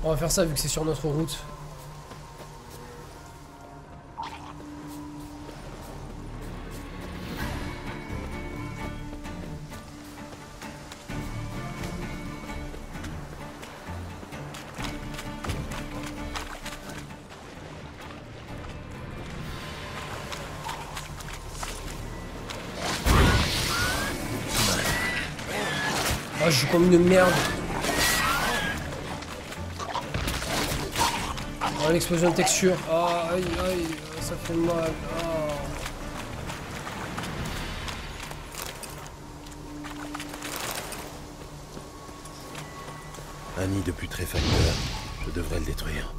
On va faire ça vu que c'est sur notre route. Ah, je joue comme une merde. Oh, l'explosion de texture. Ah, aïe, aïe, ça fait mal. Ah. Un nid de putréfacteur. Je devrais le détruire.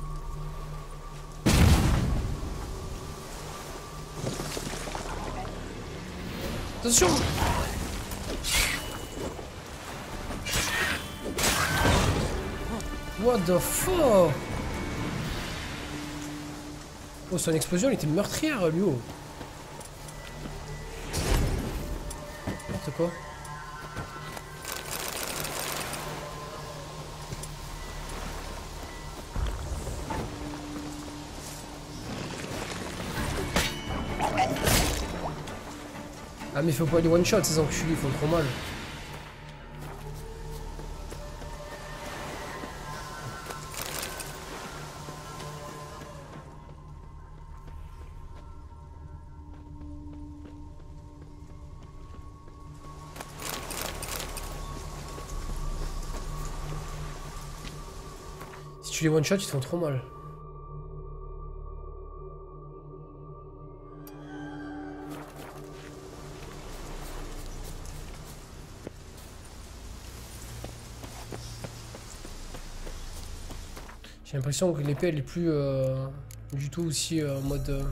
Attention! What the fuck? Oh, son explosion, elle était meurtrière, lui, oh. N'importe quoi. Ah, mais faut pas les one-shot, ces enculés, ils font trop mal. Si tu les one-shot, ils te font trop mal. J'ai l'impression que l'épée elle est plus du tout aussi en mode...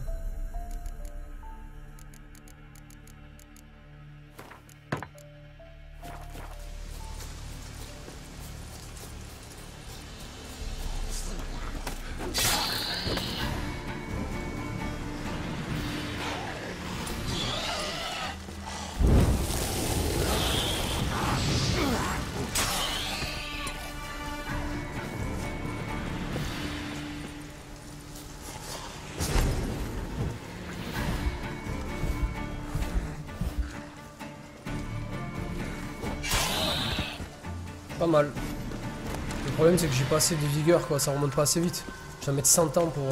Pas mal. Le problème c'est que j'ai pas assez de vigueur quoi, ça remonte pas assez vite. Je vais mettre 100 ans pour...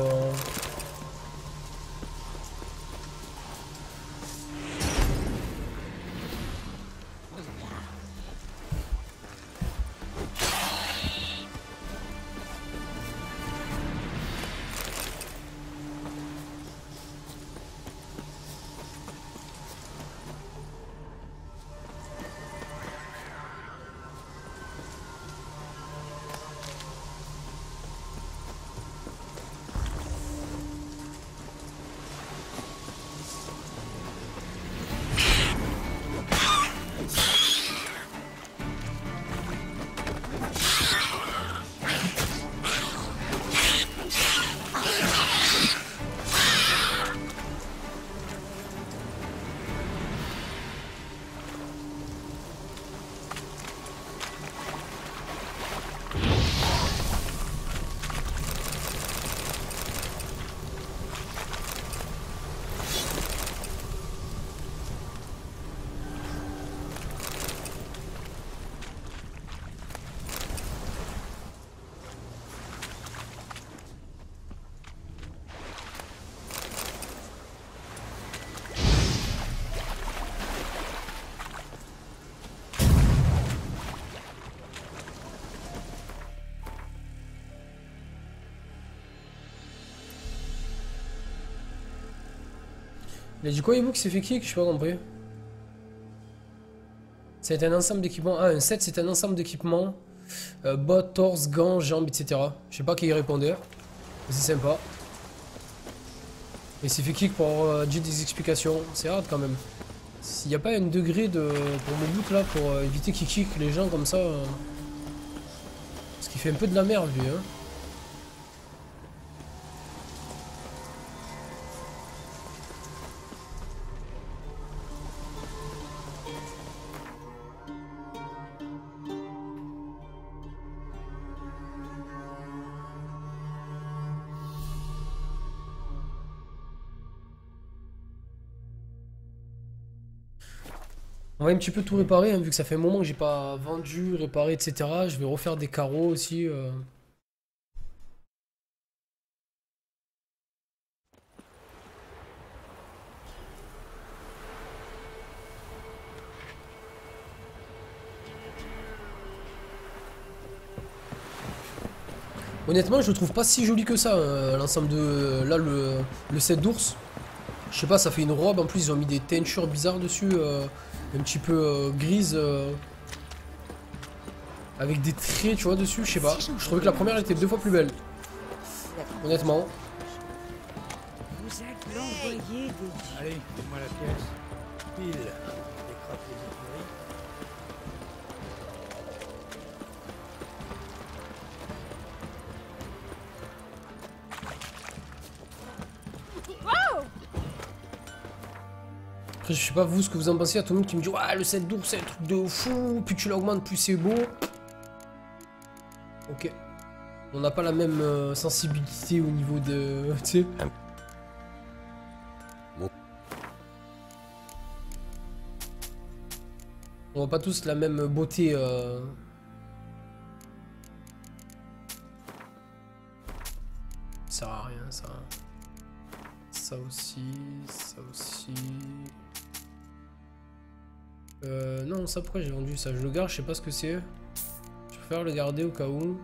Il a dit quoi, Ebook, s'est fait kick? Je sais pas compris. C'est un ensemble d'équipements. Ah, un set, c'est un ensemble d'équipements. Bot, torse, gants, jambes, etc. Je sais pas qui y répondait. Mais c'est sympa. Et il s'est fait kick pour avoir dit des explications. C'est hard quand même. S'il n'y a pas un degré de pour mon book là, pour éviter qu'il kick les gens comme ça. Parce qu'il fait un peu de la merde lui, hein. On va un petit peu tout réparer, hein, vu que ça fait un moment que j'ai pas vendu, réparé, etc. Je vais refaire des carreaux aussi. Honnêtement, je le trouve pas si joli que ça, l'ensemble de... Là, le set d'ours. Je sais pas, ça fait une robe. En plus, ils ont mis des teintures bizarres dessus. Un petit peu grises. Avec des traits, tu vois, dessus. Je sais pas. Je trouvais que la première était 2 fois plus belle. Honnêtement. Vous êtes l'envoyé des dieux. Allez, donne-moi la pièce. Pile. Décrotte les écuries. Après, je sais pas vous ce que vous en pensez. Il y a tout le monde qui me dit ouais, le set d'ours c'est un truc de fou. Plus tu l'augmentes, plus c'est beau. Ok. On n'a pas la même sensibilité au niveau de. Tu sais. On voit pas tous la même beauté. Ça sert à rien ça. Ça aussi, ça aussi. Non, ça pourquoi j'ai vendu ça? Je le garde, je sais pas ce que c'est. Je préfère le garder au cas où.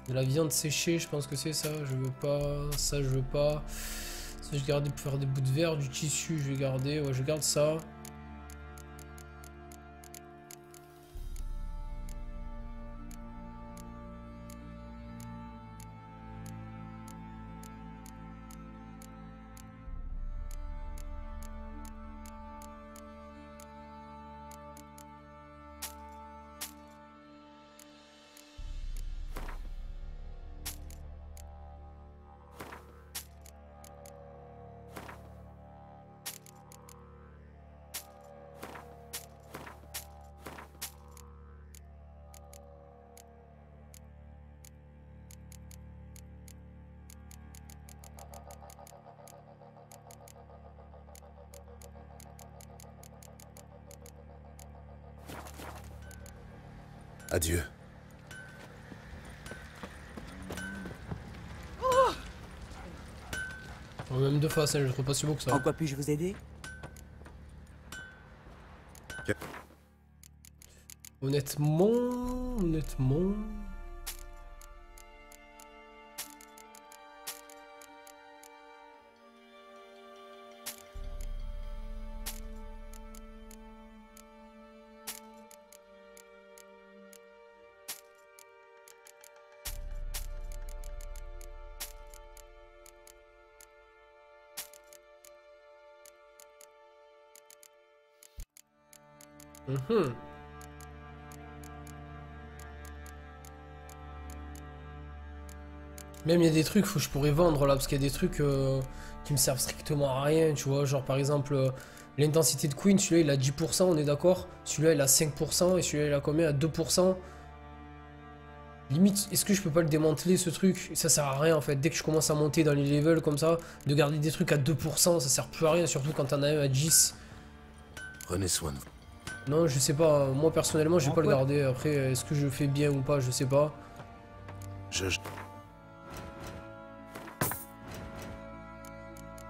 De la viande séchée, je pense que c'est ça. Je veux pas. Ça, je veux pas. Ça, je garde pour faire des bouts de verre. Du tissu, je vais garder. Ouais, je garde ça. Adieu. Même de face, hein, je le trouve pas si beau que ça. En quoi puis-je vous aider? Honnêtement. Même il y a des trucs que je pourrais vendre là, parce qu'il y a des trucs qui me servent strictement à rien, tu vois. Genre par exemple, l'intensité de Queen, celui-là il a 10%, on est d'accord. Celui-là il a 5%, et celui-là il a combien? À 2%. Limite, est-ce que je peux pas le démanteler ce truc? Ça sert à rien en fait. Dès que je commence à monter dans les levels comme ça, de garder des trucs à 2%, ça sert plus à rien, surtout quand t'en as un à 10. Prenez soin de vous. Non, je sais pas. Moi personnellement, je vais pas le garder. Après, est-ce que je fais bien ou pas, je sais pas.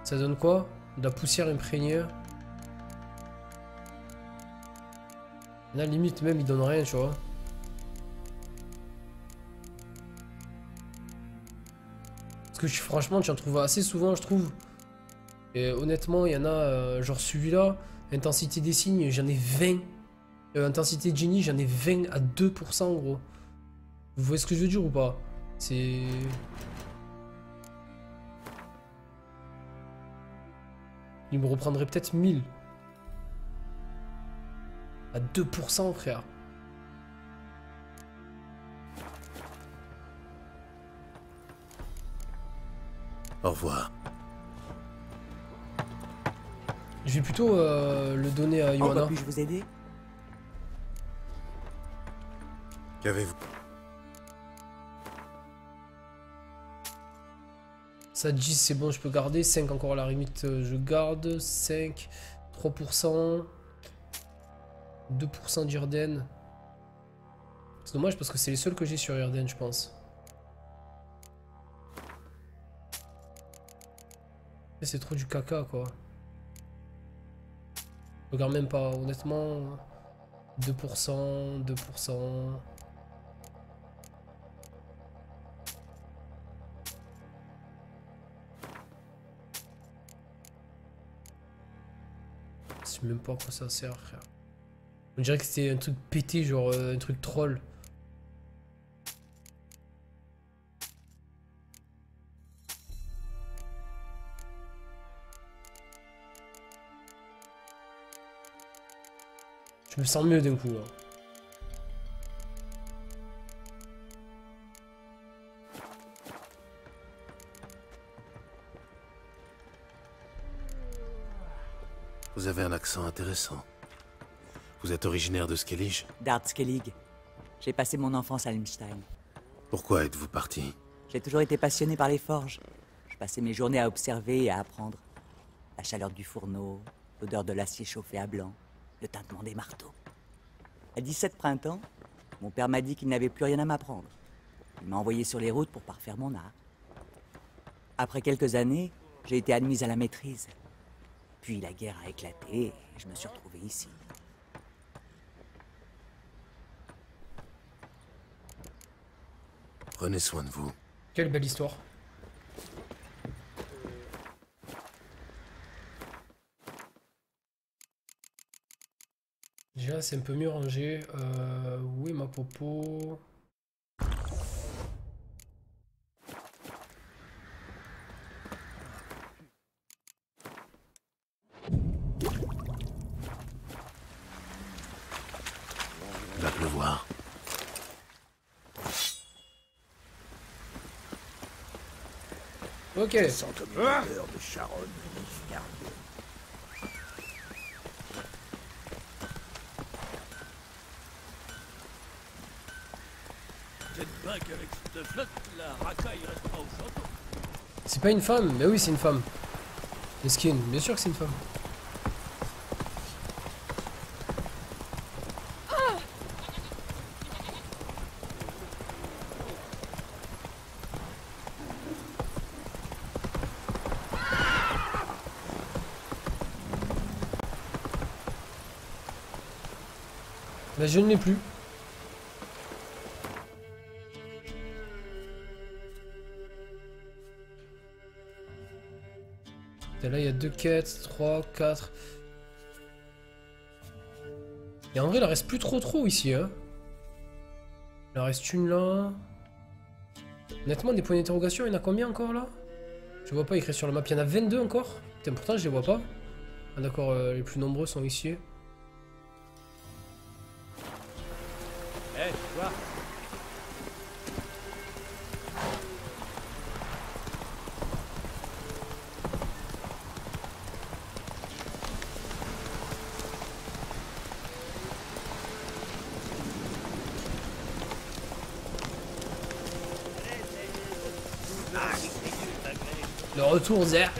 Ça donne quoi? De la poussière imprégnée. Là, limite, même, il donne rien, tu vois. Parce que franchement, tu en trouves assez souvent, je trouve. Et honnêtement, il y en a, genre celui-là, intensité des signes, j'en ai 20. Intensité de génie, j'en ai 20 à 2%, gros. Vous voyez ce que je veux dire ou pas? C'est... Il me reprendrait peut-être 1000. À 2%, frère. Au revoir. Je vais plutôt le donner à En quoi Johanna. puis-je vous aider? Qu'avez-vous? Ça 10 c'est bon, je peux garder. 5 encore à la limite, je garde. 5, 3%. 2% d'Irden. C'est dommage parce que c'est les seuls que j'ai sur Irden, je pense. C'est trop du caca, quoi. Je regarde même pas, honnêtement. 2%, 2%. Je sais même pas à quoi ça sert, frère. On dirait que c'était un truc pété, genre un truc troll. Je me sens mieux d'un coup, là. Vous avez un accent intéressant. Vous êtes originaire de Skellige? d'Ardskellig. J'ai passé mon enfance à Limstein. Pourquoi êtes-vous parti? J'ai toujours été passionné par les forges. Je passais mes journées à observer et à apprendre. La chaleur du fourneau, l'odeur de l'acier chauffé à blanc, le tintement des marteaux. À 17 printemps, mon père m'a dit qu'il n'avait plus rien à m'apprendre. Il m'a envoyé sur les routes pour parfaire mon art. Après quelques années, j'ai été admise à la maîtrise. Puis la guerre a éclaté et je me suis retrouvé ici. Prenez soin de vous. Quelle belle histoire. Déjà, c'est un peu mieux rangé. Où est ma popo? Il va pleuvoir. Ok. De Charonne, Peut-être pas qu'avec cette flotte, la racaille restera au château. C'est pas une femme? Mais oui, c'est une femme. Le skin, bien sûr que c'est une femme. Bah, je ne l'ai plus. Et là, il y a 2 quêtes, 3, 4. Et en vrai, il en reste plus trop ici, hein. Il en reste une là. Honnêtement, des points d'interrogation, il y en a combien encore là? Je vois pas écrit sur la map. Il y en a 22 encore. Putain, pourtant, je les vois pas. Ah, d'accord, les plus nombreux sont ici. Eh, tu vois. Le retour Zer.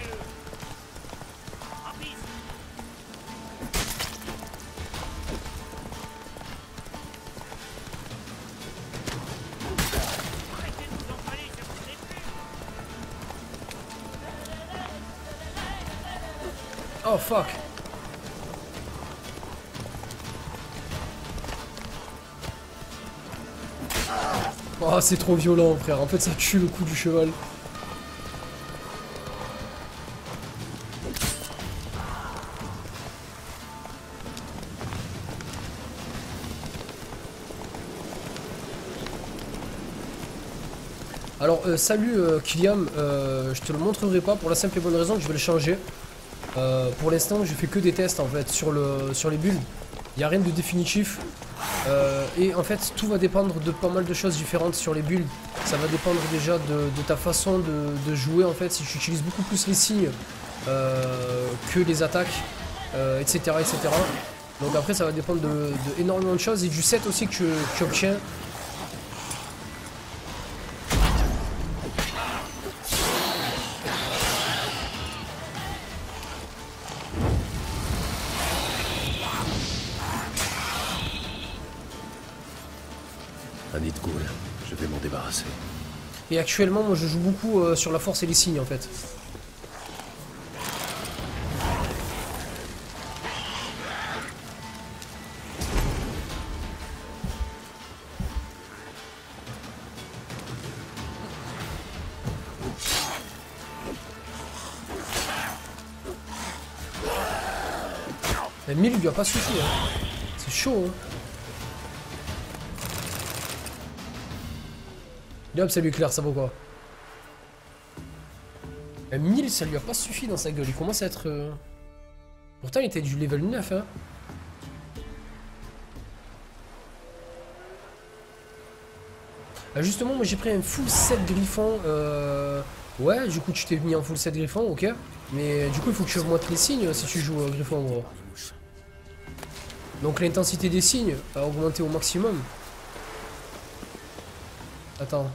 Oh fuck. Oh, c'est trop violent, frère. En fait, ça tue le coup du cheval. Alors, salut Kyliam, je te le montrerai pas pour la simple et bonne raison que je vais le changer. Pour l'instant, je fais que des tests en fait sur les builds. Il n'y a rien de définitif. Et en fait, tout va dépendre de pas mal de choses différentes sur les builds. Ça va dépendre déjà de ta façon de jouer en fait. Si tu utilises beaucoup plus les signes que les attaques, etc., etc. Donc après, ça va dépendre de énormément de choses et du set aussi que tu obtiens. Un nid de ghoul. Je vais m'en débarrasser. Et actuellement, moi je joue beaucoup sur la force et les signes en fait. Mais 1000 il lui a pas suffi, hein. C'est chaud, hein. Et hop, salut Claire, ça vaut quoi? 1000 ça lui a pas suffi dans sa gueule, il commence à être... Pourtant il était du level 9, hein. Justement, moi j'ai pris un full set griffon. Ouais, du coup tu t'es mis en full set griffon, ok. Mais du coup il faut que tu augmentes les signes si tu joues griffon, gros. Donc l'intensité des signes a augmenté au maximum. Attends.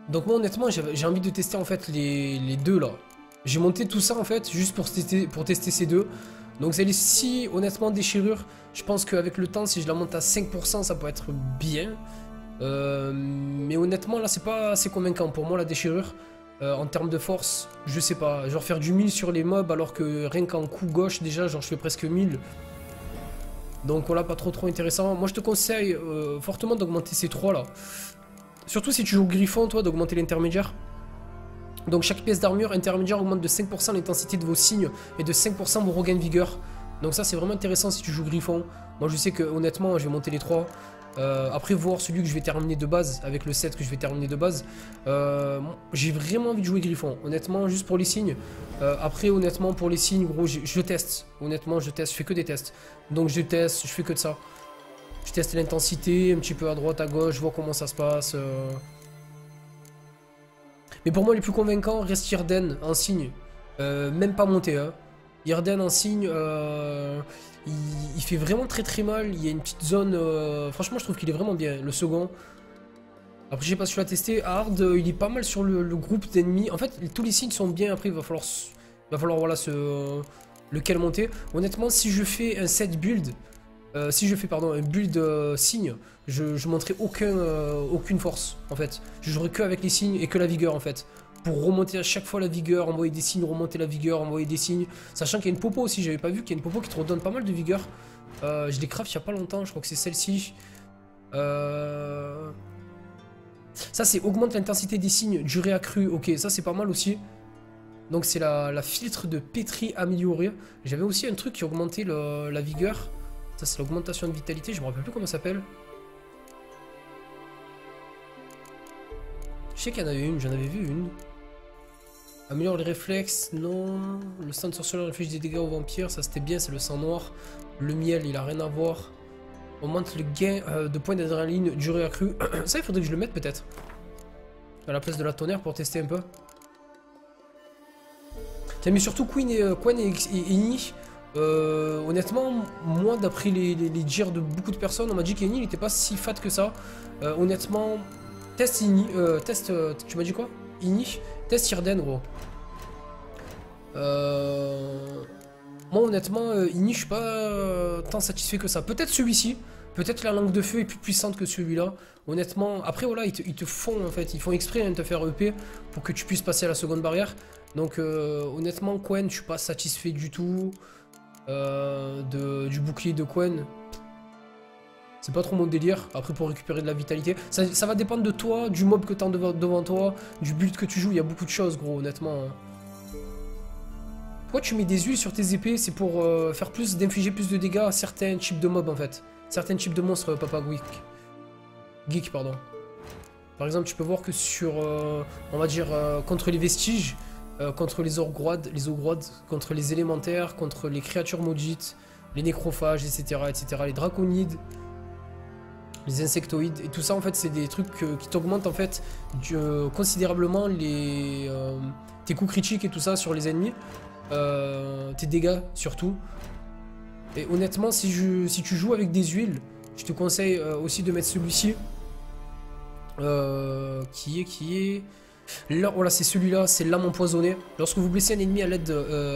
Donc moi honnêtement j'ai envie de tester en fait les deux là. J'ai monté tout ça en fait juste pour tester ces deux. Donc celle-ci honnêtement déchirure. Je pense qu'avec le temps si je la monte à 5% ça peut être bien. Mais honnêtement là c'est pas assez convaincant pour moi la déchirure. En termes de force, je sais pas. Genre faire du 1000 sur les mobs alors que rien qu'en coup gauche déjà genre je fais presque 1000. Donc voilà, pas trop intéressant. Moi je te conseille fortement d'augmenter ces trois là. Surtout si tu joues griffon toi, d'augmenter l'intermédiaire. Donc chaque pièce d'armure intermédiaire augmente de 5% l'intensité de vos signes et de 5% vos regains de vigueur. Donc ça c'est vraiment intéressant si tu joues griffon. Moi je sais que honnêtement je vais monter les trois. Après voir celui que je vais terminer de base, avec le set que je vais terminer de base. J'ai vraiment envie de jouer griffon, honnêtement juste pour les signes. Après honnêtement pour les signes gros je teste. Honnêtement je teste, je fais que des tests. Donc je teste, je fais que de ça. Je teste l'intensité, un petit peu à droite, à gauche, je vois comment ça se passe. Mais pour moi les plus convaincants restent Yrden en signe. Même pas monté hein. Yrden en signe, il fait vraiment très mal. Il y a une petite zone, franchement je trouve qu'il est vraiment bien, le second. Après je sais pas si tu l'as testé, Hard il est pas mal sur le groupe d'ennemis. En fait tous les signes sont bien, après il va falloir voilà lequel monter. Honnêtement si je fais un set build, si je fais pardon un build signe, je monterai aucune force en fait. Je jouerai que avec les signes et que la vigueur en fait. Pour remonter à chaque fois la vigueur, envoyer des signes, remonter la vigueur, envoyer des signes. Sachant qu'il y a une popo aussi, j'avais pas vu qu'il y a une popo qui te redonne pas mal de vigueur. Je l'ai craft il y a pas longtemps, je crois que c'est celle-ci. Ça c'est augmente l'intensité des signes, durée accrue, ok, ça c'est pas mal aussi. Donc c'est la filtre de pétri améliorée. J'avais aussi un truc qui augmentait la vigueur. Ça c'est l'augmentation de vitalité, je me rappelle plus comment ça s'appelle. Je sais qu'il y en avait une, j'en avais vu une. Améliore les réflexes, non. Le sang de sorceleur inflige des dégâts aux vampires, ça c'était bien, c'est le sang noir. Le miel, il a rien à voir. Augmente le gain de points d'adrénaline, durée accrue. Ça, il faudrait que je le mette peut-être. À la place de la tonnerre pour tester un peu. Tiens, mais surtout Quen et Inni. Honnêtement, moi d'après les dires de beaucoup de personnes, on m'a dit qu'Inni il était pas si fat que ça. Honnêtement, test Inni. Tu m'as dit quoi? Inni. Test Yrden gros. Moi honnêtement Inni je suis pas tant satisfait que ça. Peut-être celui-ci, peut-être la langue de feu est plus puissante que celui-là. Honnêtement, après voilà ils te font en fait, ils font exprès de te faire EP pour que tu puisses passer à la seconde barrière. Donc honnêtement Quen je suis pas satisfait du tout du bouclier de Quen. C'est pas trop mon délire, après pour récupérer de la vitalité. Ça va dépendre de toi, du mob que t'as devant toi, du build que tu joues, il y a beaucoup de choses gros honnêtement. Pourquoi tu mets des huiles sur tes épées? C'est pour faire d'infliger plus de dégâts à certains types de mobs en fait. Certains types de monstres, Papa Geek, pardon. Par exemple tu peux voir que sur, on va dire, contre les vestiges, contre les ogroides, contre les élémentaires, contre les créatures maudites, les nécrophages, etc., les draconides, les insectoïdes, et tout ça en fait c'est des trucs qui t'augmentent en fait considérablement tes coups critiques et tout ça sur les ennemis, tes dégâts surtout. Et honnêtement si tu joues avec des huiles, je te conseille aussi de mettre celui-ci qui est Là, voilà, c'est celui-là, c'est lame empoisonnée. Lorsque vous blessez un ennemi à l'aide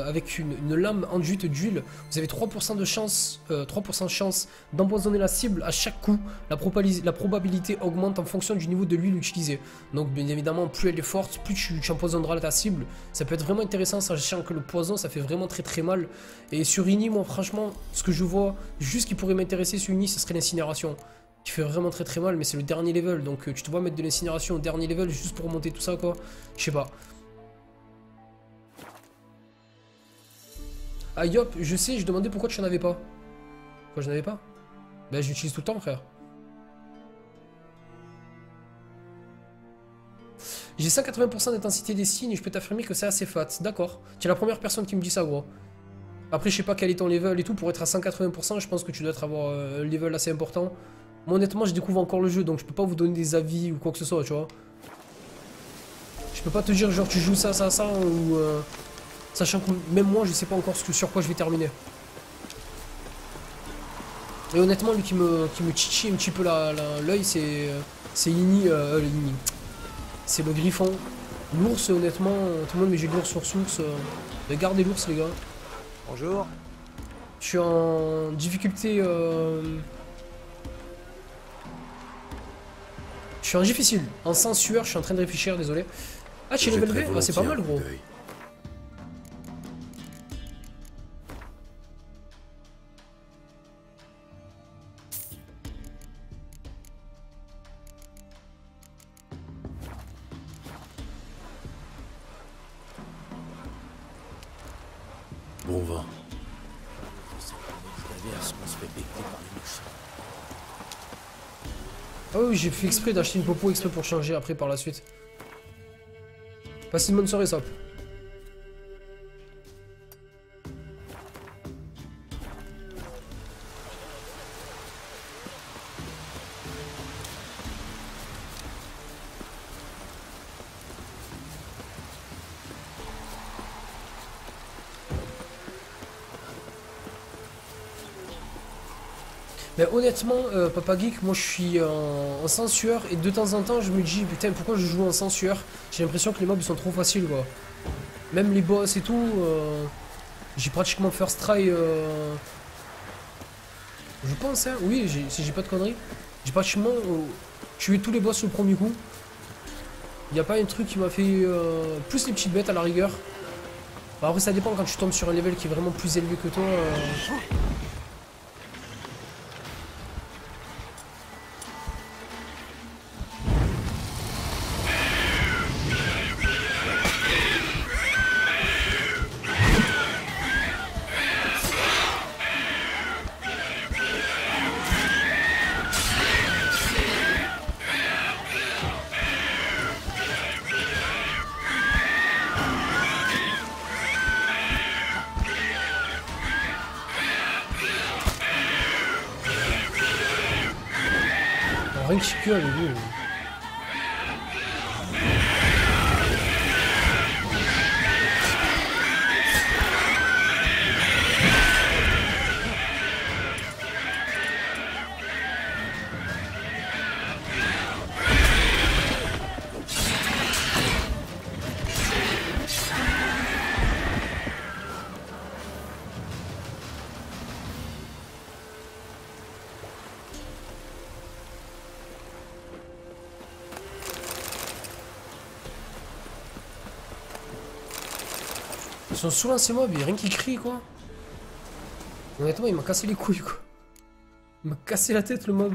avec une lame enduite d'huile, vous avez 3% de chance, 3% de chance d'empoisonner la cible à chaque coup. La probabilité augmente en fonction du niveau de l'huile utilisée. Donc, bien évidemment, plus elle est forte, plus tu empoisonneras ta cible. Ça peut être vraiment intéressant, sachant que le poison, ça fait vraiment très très mal. Et sur Ini, moi, franchement, ce que je vois, juste qui pourrait m'intéresser sur Ini, ce serait l'incinération. Qui fait vraiment très très mal, mais c'est le dernier level, donc tu te vois mettre de l'incinération au dernier level juste pour monter tout ça, quoi. Je sais pas. Ah Yop, je sais, je demandais pourquoi tu n'en avais pas. Pourquoi je n'en avais pas? Ben j'utilise tout le temps, frère. J'ai 180% d'intensité des signes et je peux t'affirmer que c'est assez fat. D'accord. Tu es la première personne qui me dit ça, gros. Après, je sais pas quel est ton level et tout. Pour être à 180%, je pense que tu dois avoir un level assez important. Moi, honnêtement, je découvre encore le jeu, donc je peux pas vous donner des avis ou quoi que ce soit, tu vois. Je peux pas te dire, genre, tu joues ça, ou... sachant que même moi, je sais pas encore sur quoi je vais terminer. Et honnêtement, lui qui me titille un petit peu l'œil, c'est Ini, Ini. C'est le griffon. L'ours, honnêtement, tout le monde met j'ai de l'ours sur source. Regardez l'ours, les gars. Bonjour. Je suis en difficulté... Je suis en difficile. En sang sueur, je suis en train de réfléchir, désolé. Ah, tu es level V? Ah, c'est pas mal, gros. Bon vent. Ah oui, j'ai fait exprès d'acheter une popo exprès pour changer après par la suite. Passez une bonne soirée, Sop. Mais honnêtement, Papa Geek, moi je suis en sang sueur et de temps en temps je me dis putain pourquoi je joue en sang sueur. J'ai l'impression que les mobs ils sont trop faciles quoi. Même les boss et tout, j'ai pratiquement first try. Je pense hein, oui, si j'ai pas de conneries. J'ai pratiquement tué tous les boss au premier coup. Il n'y a pas un truc qui m'a fait plus les petites bêtes à la rigueur. Bah, après ça dépend quand tu tombes sur un level qui est vraiment plus élevé que toi. Rien qui gueule, lui. Ils sont saoulants ces mobs, il y a rien qui crie quoi. Honnêtement, il m'a cassé les couilles quoi. Il m'a cassé la tête le mob.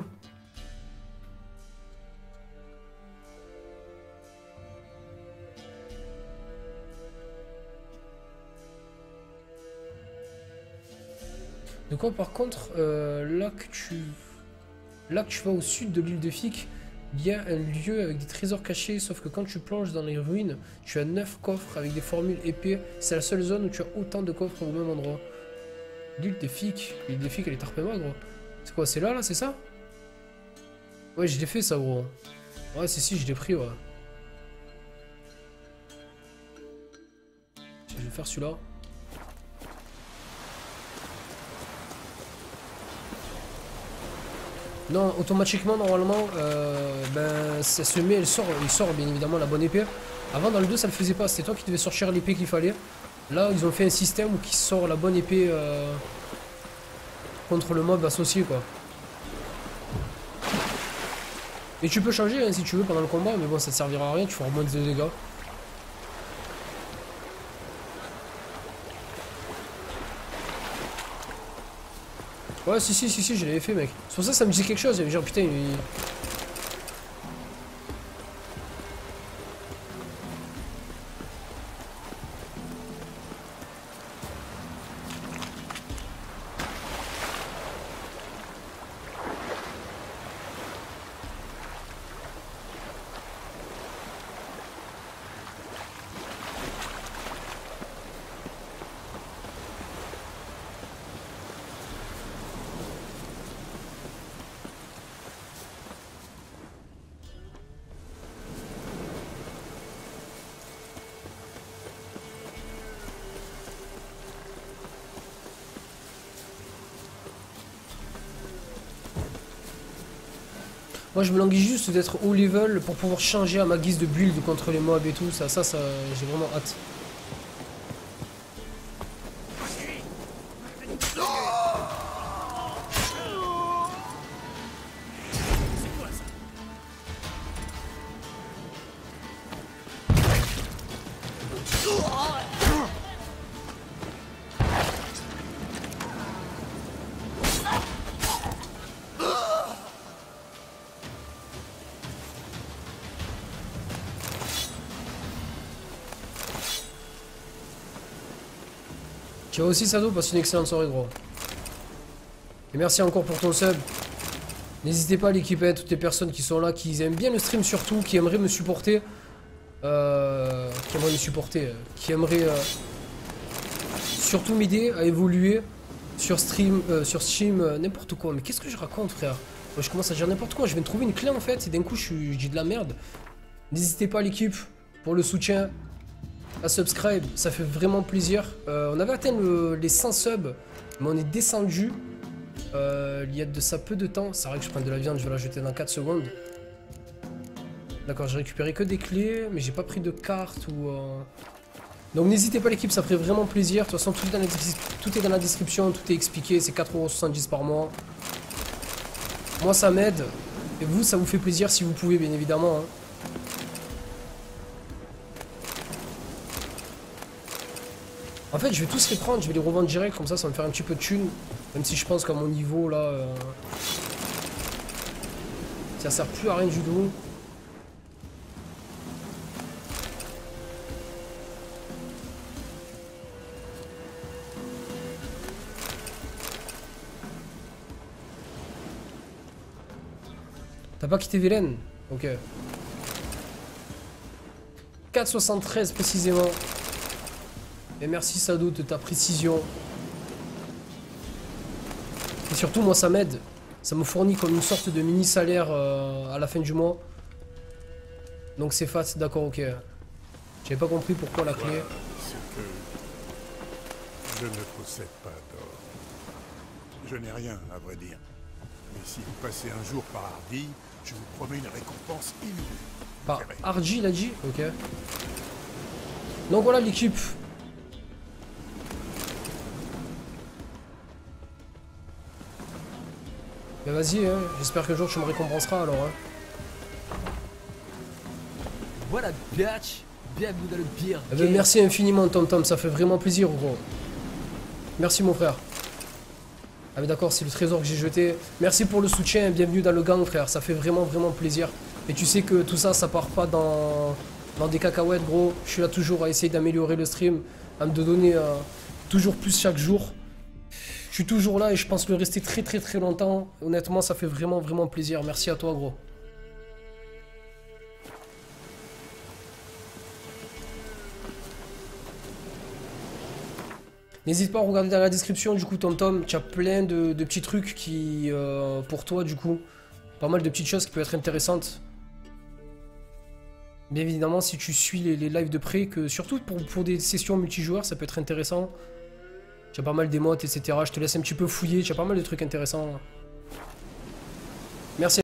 De quoi par contre, là que tu vas au sud de l'île de Fic, il y a un lieu avec des trésors cachés, sauf que quand tu plonges dans les ruines, tu as 9 coffres avec des formules épées. C'est la seule zone où tu as autant de coffres au même endroit. L'île de Fic. L'île de Fic, elle est tarpéma, gros. C'est quoi, c'est là, c'est ça? Ouais, je l'ai fait, ça, gros. Ouais, si, je l'ai pris, ouais. Je vais faire celui-là. Non, automatiquement, normalement, ben, ça se met, il sort bien évidemment la bonne épée. Avant dans le 2 ça le faisait pas, c'était toi qui devais sortir l'épée qu'il fallait. Là ils ont fait un système où qui sort la bonne épée contre le mob associé quoi. Et tu peux changer hein, si tu veux pendant le combat, mais bon ça te servira à rien, tu feras moins de dégâts. Ouais si je l'avais fait mec. C'est pour ça que ça me disait quelque chose, genre putain il... Moi je me languis juste d'être haut level pour pouvoir changer à ma guise de build contre les mobs et tout, ça j'ai vraiment hâte. Tiens aussi Sado, passe une excellente soirée gros. Et merci encore pour ton sub. N'hésitez pas à l'équipe, toutes les personnes qui sont là, qui aiment bien le stream surtout, qui aimeraient me supporter. Qui aimeraient surtout m'aider à évoluer sur stream, sur Steam, n'importe quoi. Mais qu'est-ce que je raconte frère? Moi, je commence à dire n'importe quoi, je viens de trouver une clé en fait et d'un coup je dis de la merde. N'hésitez pas l'équipe pour le soutien. À subscribe, ça fait vraiment plaisir. On avait atteint les 100 subs, mais on est descendu il y a de ça peu de temps. C'est vrai que je prends de la viande, je vais la jeter dans 4 secondes. D'accord, j'ai récupéré que des clés, mais j'ai pas pris de carte ou... Donc n'hésitez pas l'équipe, ça ferait vraiment plaisir. De toute façon, tout est dans la description, tout est expliqué, c'est 4,70 € par mois. Moi ça m'aide, et vous ça vous fait plaisir si vous pouvez bien évidemment. Hein. En fait, je vais tous les prendre, je vais les revendre direct, comme ça va me faire un petit peu de thunes. Même si je pense qu'à mon niveau, là... ça sert plus à rien du tout. T'as pas quitté Velen? Ok. 4,73 précisément. Et merci Sado de ta précision. Et surtout moi ça m'aide. Ça me fournit comme une sorte de mini salaire à la fin du mois. Donc c'est fat, d'accord, ok. J'avais pas compris pourquoi la clé. Voilà ce que je ne possède pas d'or. Je n'ai rien à vrai dire. Mais si vous passez un jour par Hardy, je vous promets une récompense inouïe. Par Hardy il a dit? Ok. Donc voilà l'équipe. Mais vas-y, hein. J'espère qu'un jour tu me récompenseras alors. Hein. Voilà, biatch. Bienvenue dans le pire. Eh ben, merci infiniment, Tom, ça fait vraiment plaisir, gros. Merci, mon frère. Ah, mais d'accord, c'est le trésor que j'ai jeté. Merci pour le soutien, bienvenue dans le gang, frère. Ça fait vraiment, vraiment plaisir. Et tu sais que tout ça, ça part pas dans des cacahuètes, gros. Je suis là toujours à essayer d'améliorer le stream, à me donner toujours plus chaque jour. Je suis toujours là et je pense le rester très très très longtemps. Honnêtement, ça fait vraiment vraiment plaisir. Merci à toi, gros. N'hésite pas à regarder dans la description, du coup, Tom, tu as plein de petits trucs qui, pour toi, du coup, pas mal de petites choses qui peuvent être intéressantes. Bien évidemment, si tu suis les lives de près, que surtout pour des sessions multijoueurs, ça peut être intéressant. Tu as pas mal d'émotes, etc. Je te laisse un petit peu fouiller, tu as pas mal de trucs intéressants. Merci.